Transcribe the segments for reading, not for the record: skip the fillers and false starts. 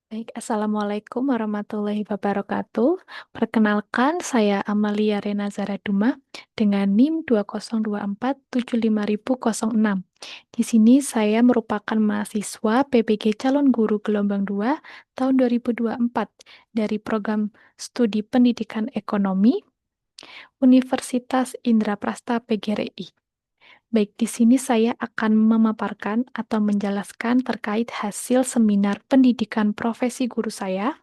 Baik, Assalamualaikum warahmatullahi wabarakatuh. Perkenalkan, saya Amalia Renazara Duma dengan NIM 202475006. Di sini saya merupakan mahasiswa PPG Calon Guru Gelombang 2 tahun 2024 dari program Studi Pendidikan Ekonomi Universitas Indraprasta PGRI. Baik, di sini saya akan memaparkan atau menjelaskan terkait hasil seminar pendidikan profesi guru saya,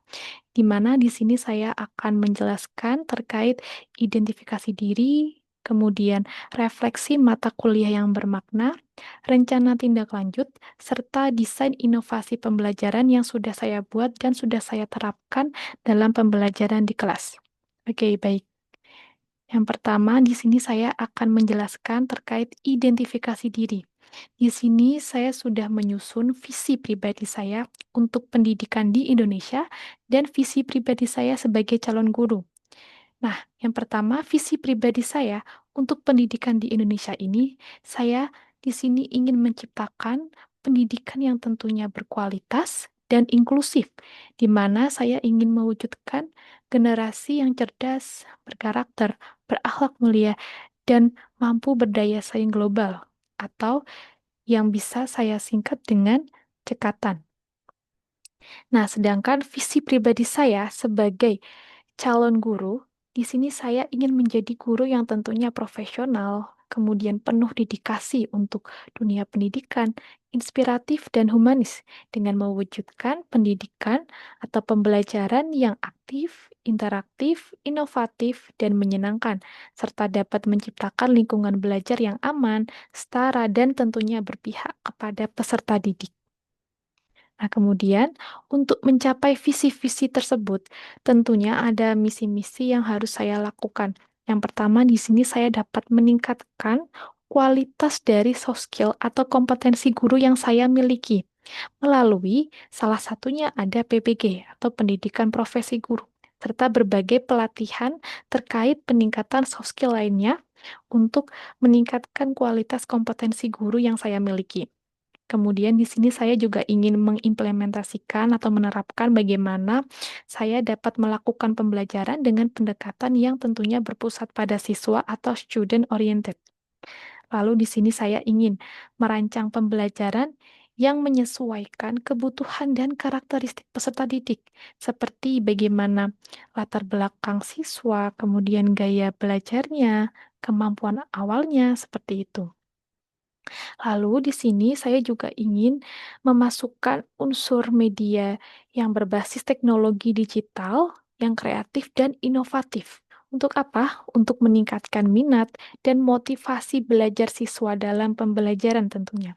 di mana di sini saya akan menjelaskan terkait identifikasi diri, kemudian refleksi mata kuliah yang bermakna, rencana tindak lanjut, serta desain inovasi pembelajaran yang sudah saya buat dan sudah saya terapkan dalam pembelajaran di kelas. Oke, baik. Yang pertama, di sini saya akan menjelaskan terkait identifikasi diri. Di sini saya sudah menyusun visi pribadi saya untuk pendidikan di Indonesia dan visi pribadi saya sebagai calon guru. Nah, yang pertama, visi pribadi saya untuk pendidikan di Indonesia ini, saya di sini ingin menciptakan pendidikan yang tentunya berkualitas dan inklusif, di mana saya ingin mewujudkan generasi yang cerdas, berkarakter, berakhlak mulia, dan mampu berdaya saing global, atau yang bisa saya singkat dengan cekatan. Nah, sedangkan visi pribadi saya sebagai calon guru, di sini saya ingin menjadi guru yang tentunya profesional, kemudian penuh dedikasi untuk dunia pendidikan, inspiratif dan humanis, dengan mewujudkan pendidikan atau pembelajaran yang aktif, interaktif, inovatif, dan menyenangkan, serta dapat menciptakan lingkungan belajar yang aman, setara, dan tentunya berpihak kepada peserta didik. Nah, kemudian untuk mencapai visi-visi tersebut, tentunya ada misi-misi yang harus saya lakukan. Yang pertama, di sini saya dapat meningkatkan kualitas dari soft skill atau kompetensi guru yang saya miliki melalui salah satunya ada PPG atau Pendidikan Profesi Guru, serta berbagai pelatihan terkait peningkatan soft skill lainnya untuk meningkatkan kualitas kompetensi guru yang saya miliki. Kemudian di sini saya juga ingin mengimplementasikan atau menerapkan bagaimana saya dapat melakukan pembelajaran dengan pendekatan yang tentunya berpusat pada siswa atau student oriented. Lalu di sini saya ingin merancang pembelajaran yang menyesuaikan kebutuhan dan karakteristik peserta didik, seperti bagaimana latar belakang siswa, kemudian gaya belajarnya, kemampuan awalnya, seperti itu. Lalu di sini saya juga ingin memasukkan unsur media yang berbasis teknologi digital yang kreatif dan inovatif. Untuk apa? Untuk meningkatkan minat dan motivasi belajar siswa dalam pembelajaran tentunya.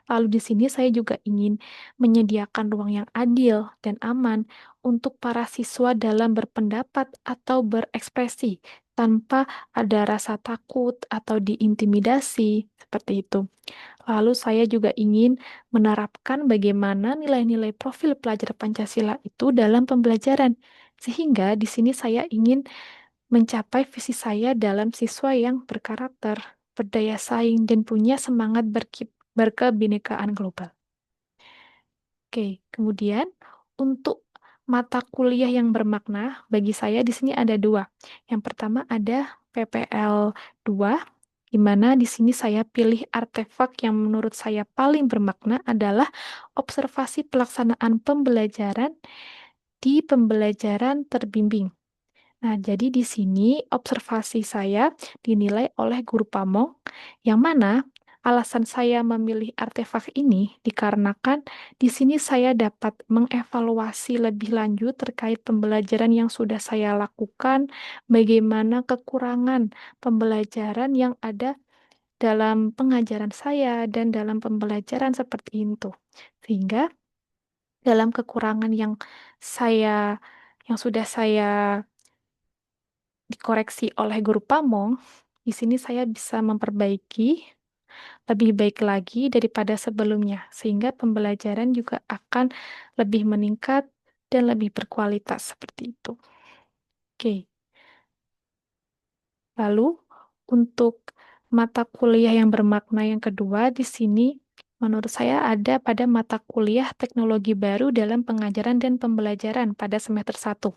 Lalu di sini saya juga ingin menyediakan ruang yang adil dan aman untuk para siswa dalam berpendapat atau berekspresi tanpa ada rasa takut atau diintimidasi, seperti itu. Lalu saya juga ingin menerapkan bagaimana nilai-nilai profil pelajar Pancasila itu dalam pembelajaran. Sehingga di sini saya ingin mencapai visi saya dalam siswa yang berkarakter, berdaya saing, dan punya semangat berkebinekaan global. Oke, kemudian untuk mata kuliah yang bermakna bagi saya di sini ada dua. Yang pertama ada PPL 2, di mana di sini saya pilih artefak yang menurut saya paling bermakna adalah observasi pelaksanaan pembelajaran di pembelajaran terbimbing. Nah, jadi di sini observasi saya dinilai oleh guru Pamong, yang mana alasan saya memilih artefak ini dikarenakan di sini saya dapat mengevaluasi lebih lanjut terkait pembelajaran yang sudah saya lakukan, bagaimana kekurangan pembelajaran yang ada dalam pengajaran saya dan dalam pembelajaran seperti itu. Sehingga dalam kekurangan yang saya yang sudah saya dikoreksi oleh guru Pamong, di sini saya bisa memperbaiki lebih baik lagi daripada sebelumnya, sehingga pembelajaran juga akan lebih meningkat dan lebih berkualitas seperti itu. Oke, lalu untuk mata kuliah yang bermakna yang kedua di sini menurut saya ada pada mata kuliah teknologi baru dalam pengajaran dan pembelajaran pada semester 1.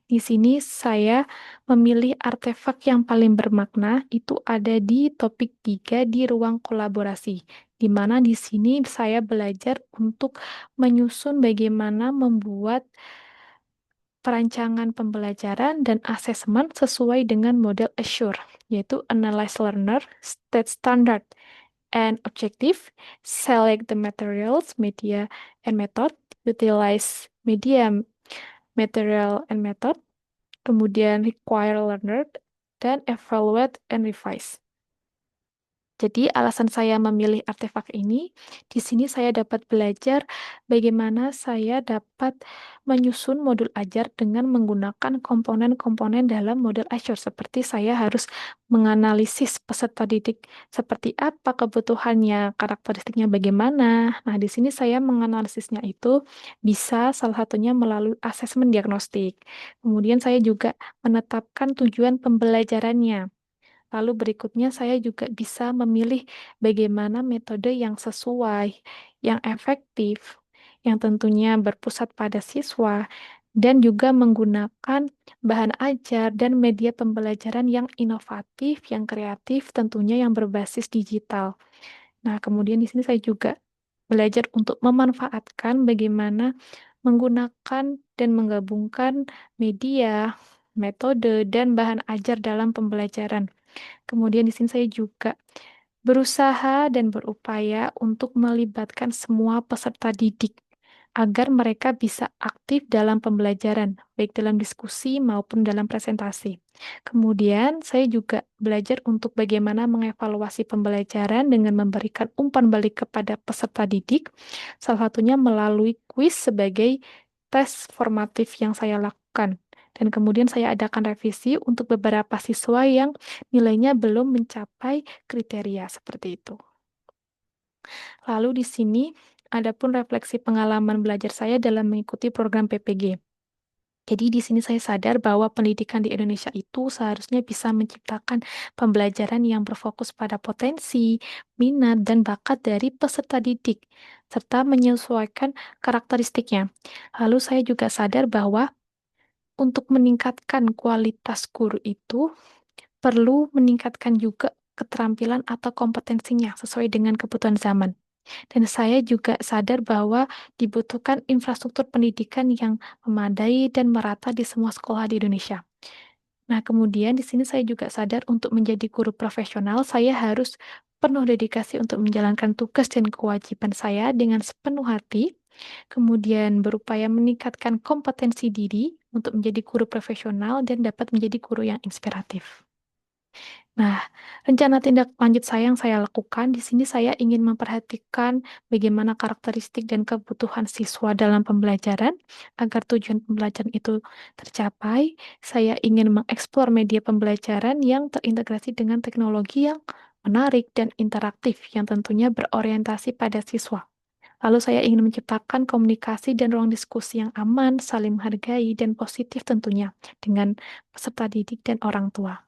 Di sini saya memilih artefak yang paling bermakna itu ada di topik 3 di ruang kolaborasi. Di mana di sini saya belajar untuk menyusun bagaimana membuat perancangan pembelajaran dan asesmen sesuai dengan model Azure, yaitu Analyze Learner, State Standard, and Objective, Select the Materials, Media, and Method, Utilize Media, Material, and Method, kemudian Require Learner, dan Evaluate and Revise. Jadi, alasan saya memilih artefak ini, di sini saya dapat belajar bagaimana saya dapat menyusun modul ajar dengan menggunakan komponen-komponen dalam model Azure, seperti saya harus menganalisis peserta didik seperti apa kebutuhannya, karakteristiknya bagaimana. Nah, di sini saya menganalisisnya itu bisa salah satunya melalui asesmen diagnostik. Kemudian saya juga menetapkan tujuan pembelajarannya. Lalu berikutnya saya juga bisa memilih bagaimana metode yang sesuai, yang efektif, yang tentunya berpusat pada siswa, dan juga menggunakan bahan ajar dan media pembelajaran yang inovatif, yang kreatif, tentunya yang berbasis digital. Nah, kemudian di sini saya juga belajar untuk memanfaatkan bagaimana menggunakan dan menggabungkan media, metode, dan bahan ajar dalam pembelajaran. Kemudian di sini saya juga berusaha dan berupaya untuk melibatkan semua peserta didik agar mereka bisa aktif dalam pembelajaran, baik dalam diskusi maupun dalam presentasi. Kemudian saya juga belajar untuk bagaimana mengevaluasi pembelajaran dengan memberikan umpan balik kepada peserta didik, salah satunya melalui kuis sebagai tes formatif yang saya lakukan. Dan kemudian saya adakan revisi untuk beberapa siswa yang nilainya belum mencapai kriteria seperti itu. Lalu di sini ada pun refleksi pengalaman belajar saya dalam mengikuti program PPG. Jadi di sini saya sadar bahwa pendidikan di Indonesia itu seharusnya bisa menciptakan pembelajaran yang berfokus pada potensi, minat, dan bakat dari peserta didik, serta menyesuaikan karakteristiknya. Lalu saya juga sadar bahwa untuk meningkatkan kualitas guru itu perlu meningkatkan juga keterampilan atau kompetensinya sesuai dengan kebutuhan zaman. Dan saya juga sadar bahwa dibutuhkan infrastruktur pendidikan yang memadai dan merata di semua sekolah di Indonesia. Nah, kemudian di sini saya juga sadar untuk menjadi guru profesional, saya harus penuh dedikasi untuk menjalankan tugas dan kewajiban saya dengan sepenuh hati, kemudian berupaya meningkatkan kompetensi diri untuk menjadi guru profesional dan dapat menjadi guru yang inspiratif. Nah, rencana tindak lanjut saya yang saya lakukan di sini saya ingin memperhatikan bagaimana karakteristik dan kebutuhan siswa dalam pembelajaran agar tujuan pembelajaran itu tercapai. Saya ingin mengeksplor media pembelajaran yang terintegrasi dengan teknologi yang menarik dan interaktif yang tentunya berorientasi pada siswa. Lalu saya ingin menciptakan komunikasi dan ruang diskusi yang aman, saling menghargai, dan positif tentunya dengan peserta didik dan orang tua.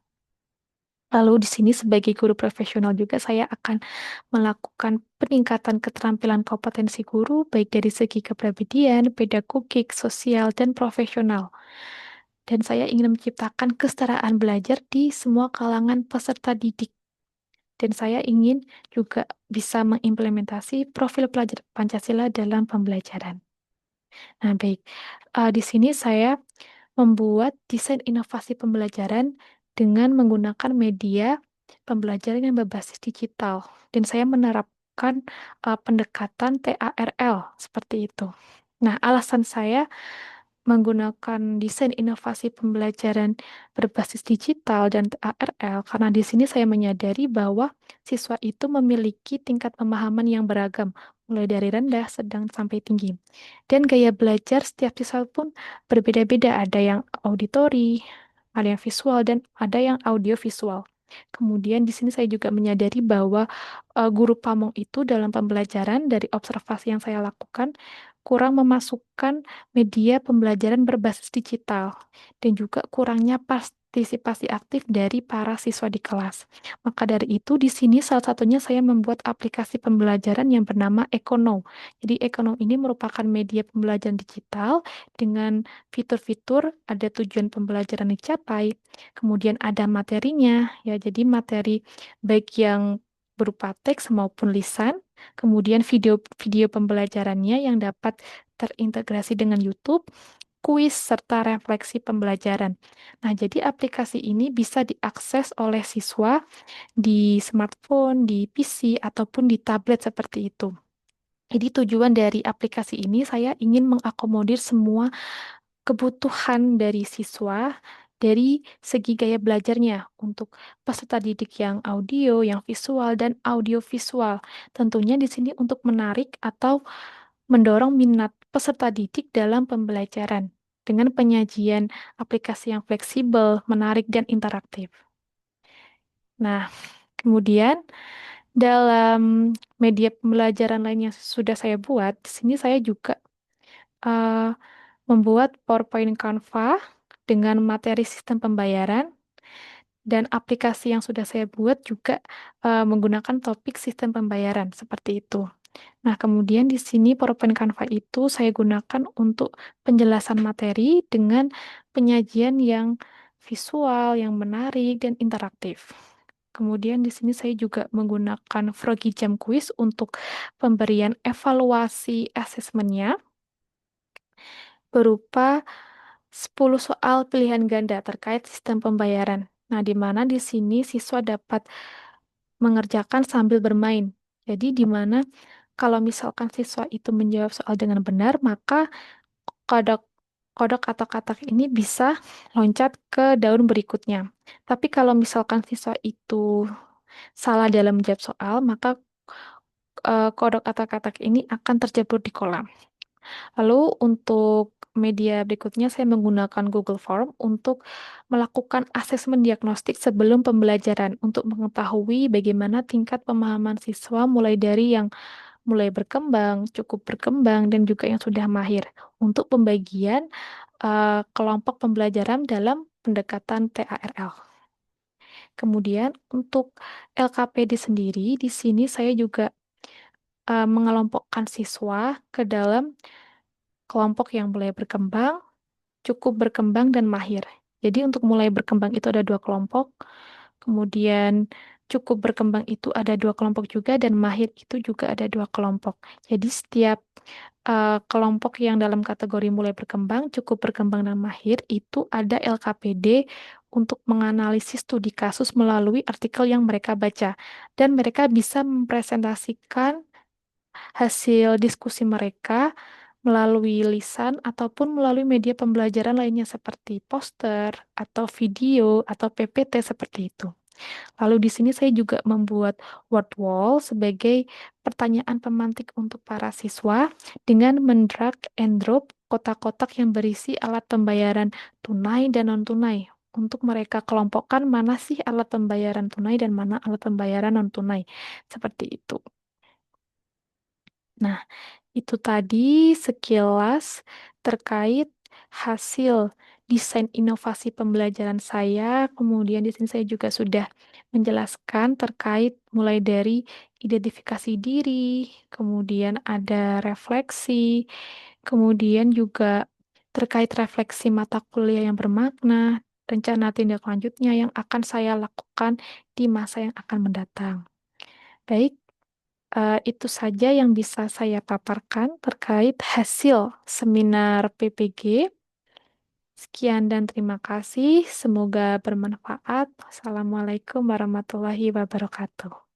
Lalu di sini sebagai guru profesional juga saya akan melakukan peningkatan keterampilan kompetensi guru baik dari segi kepribadian, pedagogik, sosial, dan profesional. Dan saya ingin menciptakan kesetaraan belajar di semua kalangan peserta didik. Dan saya ingin juga bisa mengimplementasi profil pelajar Pancasila dalam pembelajaran. Nah, baik. Di sini saya membuat desain inovasi pembelajaran dengan menggunakan media pembelajaran yang berbasis digital. Dan saya menerapkan pendekatan TARL seperti itu. Nah, alasan saya menggunakan desain inovasi pembelajaran berbasis digital dan ARL karena di sini saya menyadari bahwa siswa itu memiliki tingkat pemahaman yang beragam, mulai dari rendah, sedang, sampai tinggi. Dan gaya belajar setiap siswa pun berbeda-beda, ada yang auditori, ada yang visual, dan ada yang audio visual. Kemudian di sini saya juga menyadari bahwa guru pamong itu dalam pembelajaran dari observasi yang saya lakukan kurang memasukkan media pembelajaran berbasis digital dan juga kurangnya partisipasi aktif dari para siswa di kelas. Maka dari itu, di sini salah satunya saya membuat aplikasi pembelajaran yang bernama Ekono. Jadi Ekono ini merupakan media pembelajaran digital dengan fitur-fitur, ada tujuan pembelajaran dicapai, kemudian ada materinya, ya. Jadi materi baik yang berupa teks maupun lisan, kemudian video-video pembelajarannya yang dapat terintegrasi dengan YouTube, kuis, serta refleksi pembelajaran. Nah, jadi aplikasi ini bisa diakses oleh siswa di smartphone, di PC, ataupun di tablet seperti itu. Jadi tujuan dari aplikasi ini saya ingin mengakomodir semua kebutuhan dari siswa dari segi gaya belajarnya untuk peserta didik yang audio, yang visual, dan audio visual. Tentunya di sini untuk menarik atau mendorong minat peserta didik dalam pembelajaran dengan penyajian aplikasi yang fleksibel, menarik, dan interaktif. Nah, kemudian dalam media pembelajaran lain yang sudah saya buat, di sini saya juga eh, membuat PowerPoint Canva dengan materi sistem pembayaran dan aplikasi yang sudah saya buat juga menggunakan topik sistem pembayaran seperti itu. Nah, kemudian di sini PowerPoint Canva itu saya gunakan untuk penjelasan materi dengan penyajian yang visual, yang menarik, dan interaktif. Kemudian di sini saya juga menggunakan Froggy Jam Quiz untuk pemberian evaluasi asesmennya berupa 10 soal pilihan ganda terkait sistem pembayaran. Nah, di mana di sini siswa dapat mengerjakan sambil bermain. Jadi, di mana kalau misalkan siswa itu menjawab soal dengan benar, maka kodok kodok atau katak ini bisa loncat ke daun berikutnya. Tapi kalau misalkan siswa itu salah dalam menjawab soal, maka kodok atau katak ini akan terjebur di kolam. Lalu untuk media berikutnya saya menggunakan Google Form untuk melakukan asesmen diagnostik sebelum pembelajaran untuk mengetahui bagaimana tingkat pemahaman siswa mulai dari yang mulai berkembang, cukup berkembang, dan juga yang sudah mahir untuk pembagian kelompok pembelajaran dalam pendekatan TARL. Kemudian untuk LKPD sendiri, di sini saya juga mengelompokkan siswa ke dalam kelompok yang mulai berkembang, cukup berkembang, dan mahir. Jadi untuk mulai berkembang itu ada dua kelompok, kemudian cukup berkembang itu ada dua kelompok juga, dan mahir itu juga ada dua kelompok. Jadi setiap kelompok yang dalam kategori mulai berkembang, cukup berkembang, dan mahir itu ada LKPD untuk menganalisis studi kasus melalui artikel yang mereka baca. Dan mereka bisa mempresentasikan hasil diskusi mereka melalui lisan ataupun melalui media pembelajaran lainnya seperti poster atau video atau PPT seperti itu. Lalu di sini saya juga membuat word wall sebagai pertanyaan pemantik untuk para siswa dengan mendrag and drop kotak-kotak yang berisi alat pembayaran tunai dan non-tunai untuk mereka kelompokkan mana sih alat pembayaran tunai dan mana alat pembayaran non-tunai. Seperti itu. Nah, itu tadi sekilas terkait hasil desain inovasi pembelajaran saya. Kemudian di sini saya juga sudah menjelaskan terkait mulai dari identifikasi diri, kemudian ada refleksi, kemudian juga terkait refleksi mata kuliah yang bermakna, rencana tindak lanjutnya yang akan saya lakukan di masa yang akan mendatang. Baik, itu saja yang bisa saya paparkan terkait hasil seminar PPG. Sekian dan terima kasih. Semoga bermanfaat. Assalamualaikum warahmatullahi wabarakatuh.